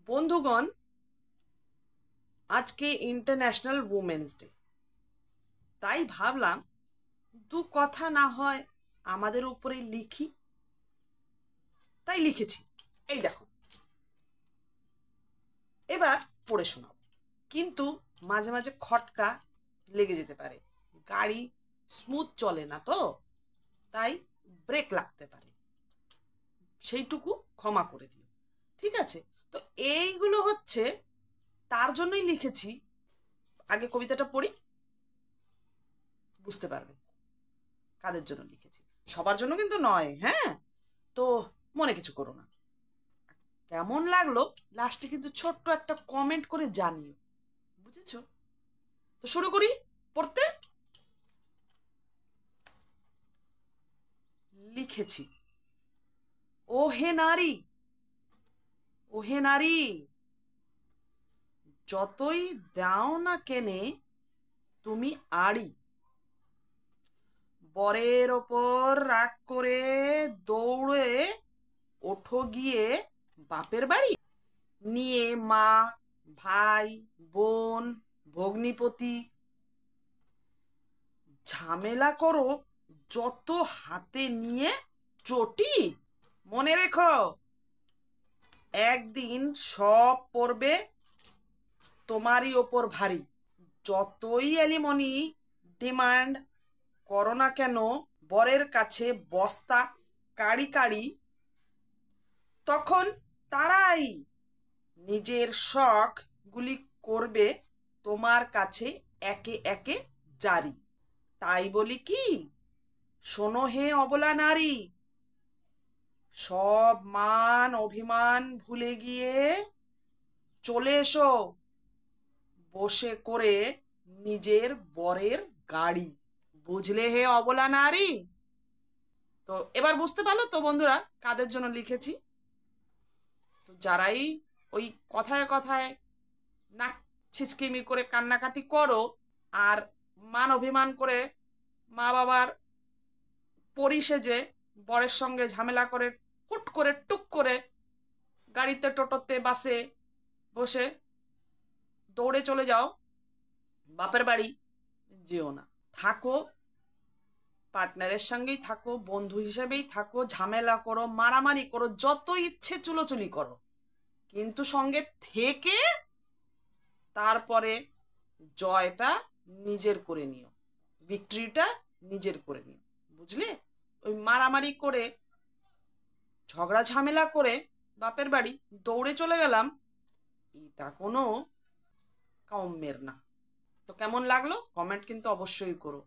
বন্ধুগণ, আজকে international women's day. তাই ভাবলাম দু কথা না হয় আমাদের উপরে লিখি। তাই লিখেছি, এই দেখো। এবার পড়ে শোনাও, কিন্তু মাঝে মাঝে খটকা লেগে যেতে পারে। গাড়ি স্মুথ চলে না তো, তাই ব্রেক লাগতে পারে, সেইটুকু ক্ষমা করে দিও, ঠিক আছে? তো এইগুলো হচ্ছে, তার জন্যই লিখেছি। আগে কবিতাটা পড়ি, বুঝতে পারবে কাদের জন্য লিখেছি। সবার জন্য কিন্তু নয়, হ্যাঁ? তো মনে কিছু করো না। কেমন লাগলো লাস্টে কিন্তু ছোট্ট একটা কমেন্ট করে জানিও, বুঝেছো? তো শুরু করি পড়তে। লিখেছি, ও হে নারী, ও হে নারী, যতই দাও না কেনে তুমি আড়ি, বরের ওপর রাগ করে দৌড়ে ওঠো গিয়ে বাপের বাড়ি, নিয়ে মা, ভাই, বোন, ভগ্নিপতি, ঝামেলা করো যত হাতে নিয়ে চটি। মনে রেখো, একদিন সব পড়বে তোমারই ওপর ভারী। যতই অ্যালিমনি ডিমান্ড করো না কেন বরের কাছে বস্তা কাড়ি কাড়ি, তখন তারাই নিজের শখ গুলি করবে তোমার কাছে একে একে জারি। তাই বলি কি, শোনো হে অবলা নারী, সব মান অভিমান ভুলে গিয়ে চলে এসো বসে করে নিজের বরের গাড়ি। বুঝলে হে অবলা নারী? তো এবার বুঝতে পারলো তো বন্ধুরা কাদের জন্য লিখেছি? তো যারাই ওই কথায় কথায় নাক ছিচকিমি করে কান্নাকাটি করো, আর মান অভিমান করে মা বাবার পরি সেজে বরের সঙ্গে ঝামেলা করে হুট করে টুক করে গাড়িতে, টোটোতে, বাসে বসে দৌড়ে চলে যাও বাপের বাড়ি, যেও না। থাকো পার্টনারের সঙ্গেই থাকো, বন্ধু হিসেবেই থাকো, ঝামেলা করো, মারামারি করো, যত ইচ্ছে চুলোচুলি করো, কিন্তু সঙ্গে থেকে তারপরে জয়টা নিজের করে নিও, ভিক্টরিটা নিজের করে নিও, বুঝলে? ওই মারামারি করে ঝগড়া ঝামেলা করে বাপের বাড়ি দৌড়ে চলে গেলাম, এটা কোনো কাম্যের না। তো কেমন লাগলো কমেন্ট কিন্তু অবশ্যই করো।